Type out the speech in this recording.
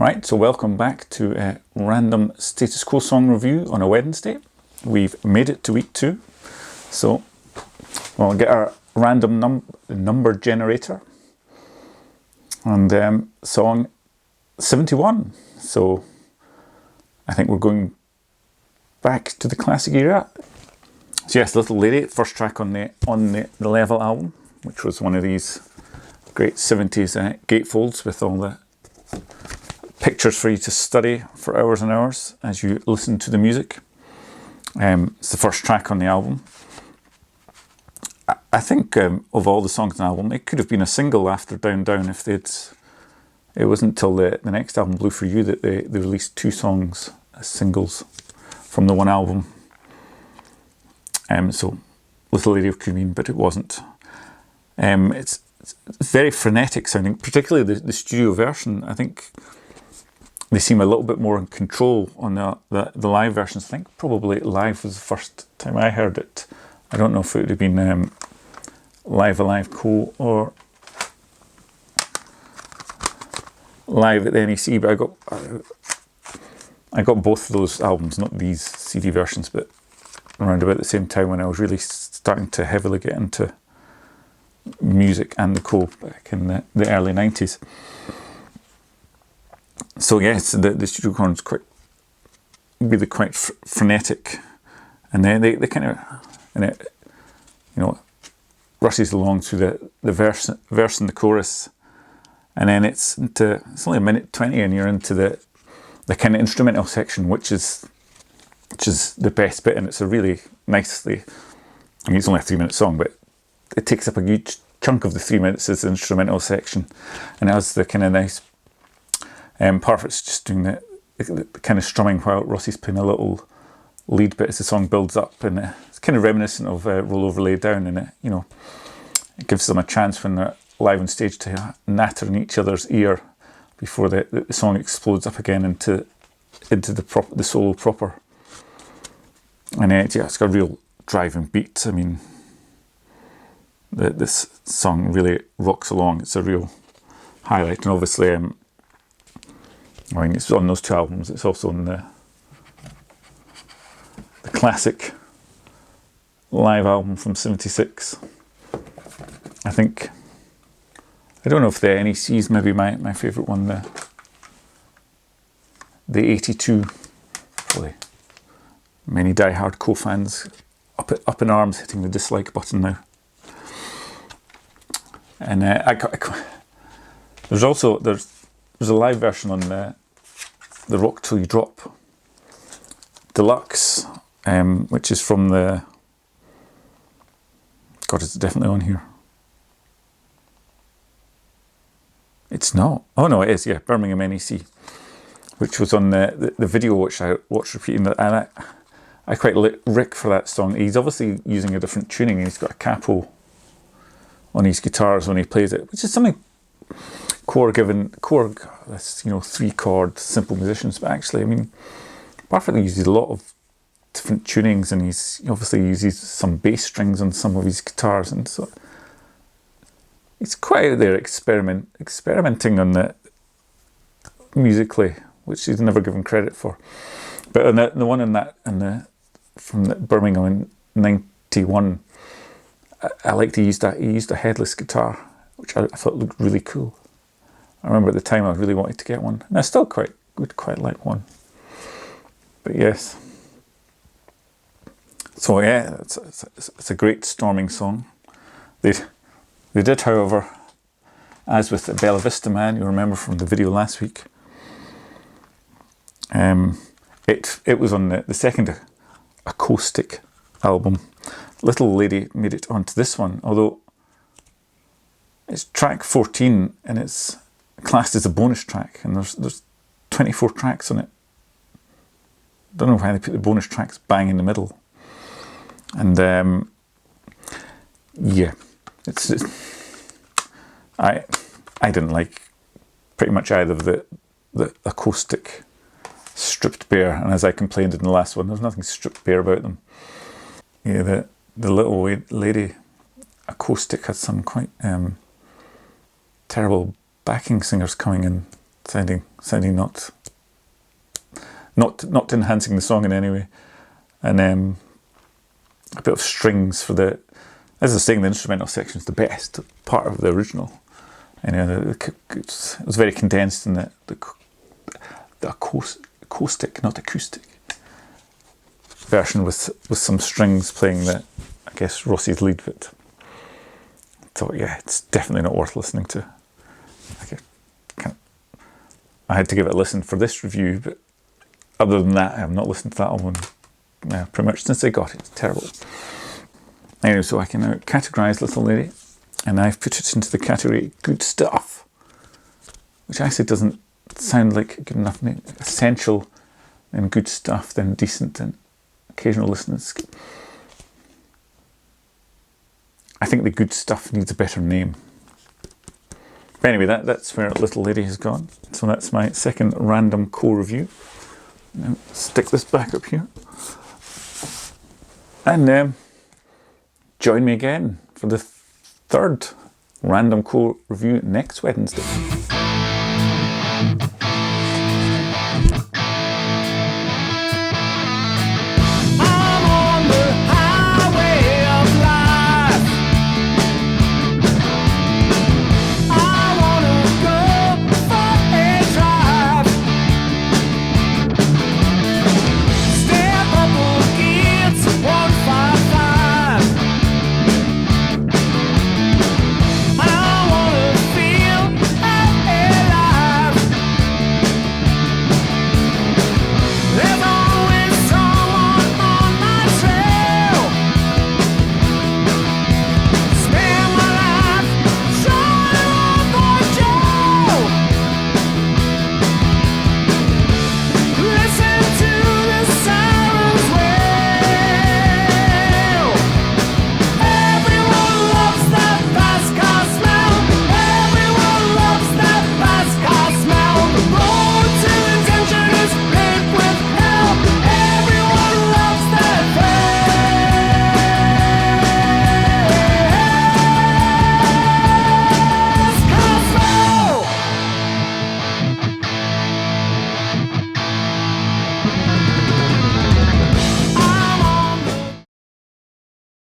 Alright, so welcome back to a random Status Quo song review on a Wednesday. We've made it to week 2. So we'll get our random number generator. And song 71. So I think we're going back to the classic era. So yes, Little Lady, first track on the Level album, which was one of these great 70s gatefolds with all the pictures for you to study for hours and hours as you listen to the music. It's the first track on the album. I think of all the songs on the album, it could have been a single after Down Down if they'd... It wasn't until the next album, Blue For You, that they released 2 songs as singles from the one album. So Little Lady could have been, but it wasn't. It's very frenetic sounding, particularly the studio version. I think they seem a little bit more in control on the live versions. I think probably live was the first time I heard it. I don't know if it would have been Live Alive Co or live at the NEC, but I got both of those albums, not these CD versions, but around about the same time when I was really starting to heavily get into music and the Co back in the early 90s. So yes, the studio recording's really quite frenetic, and then they kind of, and it, you know, rushes along through the verse and the chorus, and then it's only a minute 20, and you're into the kind of instrumental section, which is the best bit, and it's a really nicely. I mean, it's only a 3-minute song, but it takes up a huge chunk of the 3 minutes as the instrumental section, and it has the kind of nice part of it's just doing the kind of strumming while Rossi's playing a little lead bit as the song builds up, and it's kind of reminiscent of Roll Over Lay Down, and it gives them a chance when they're live on stage to natter in each other's ear before the song explodes up again into the solo proper. And yeah, it's got a real driving beat. I mean, this song really rocks along. It's a real highlight, and obviously I mean, it's on those 2 albums. It's also on the classic live album from '76. I think, I don't know if the NEC is maybe my favourite one. The 82, probably many die-hard Co fans up in arms hitting the dislike button now. And there's a live version on the Rock Till You Drop Deluxe, which is from the... God, it's definitely on here. It's not. Oh no, it is, yeah, Birmingham NEC, which was on the video, which I watched repeating. And I quite like Rick for that song. He's obviously using a different tuning. He's got a capo on his guitars when he plays it, which is something Core, that's 3-chord simple musicians, but actually, I mean, Barfoot uses a lot of different tunings, and he obviously uses some bass strings on some of his guitars, and so he's quite out there experimenting on the musically, which he's never given credit for. But on the one from the Birmingham in '91, I liked he used a headless guitar, which I thought looked really cool. I remember at the time I really wanted to get one, and I still would quite like one. But yes, so yeah, it's a great storming song. They did, however, as with the Bella Vista Man, you remember from the video last week, it was on the second acoustic album. Little Lady made it onto this one, although it's track 14 and it's classed as a bonus track, and there's 24 tracks on it. Don't know why they put the bonus tracks bang in the middle. And yeah, I didn't like pretty much either of the acoustic stripped bare, and as I complained in the last one, there's nothing stripped bare about them. Yeah, the Little Lady acoustic had some quite terrible backing singers coming in sounding not enhancing the song in any way. And a bit of strings for the, as I was saying, the instrumental section is the best part of the original. And it was very condensed in the acoustic, not acoustic, version with some strings playing the, I guess, Rossi's lead bit. I thought, yeah, it's definitely not worth listening to. I had to give it a listen for this review, but other than that, I have not listened to that album pretty much since I got it. It's terrible. Anyway, so I can now categorise Little Lady, and I've put it into the category good stuff, which actually doesn't sound like good enough name. Essential and good stuff, then decent and occasional listeners. I think the good stuff needs a better name. But anyway, that's where Little Lady has gone. So that's my second random co-review. Now stick this back up here. And join me again for the third random co-review next Wednesday.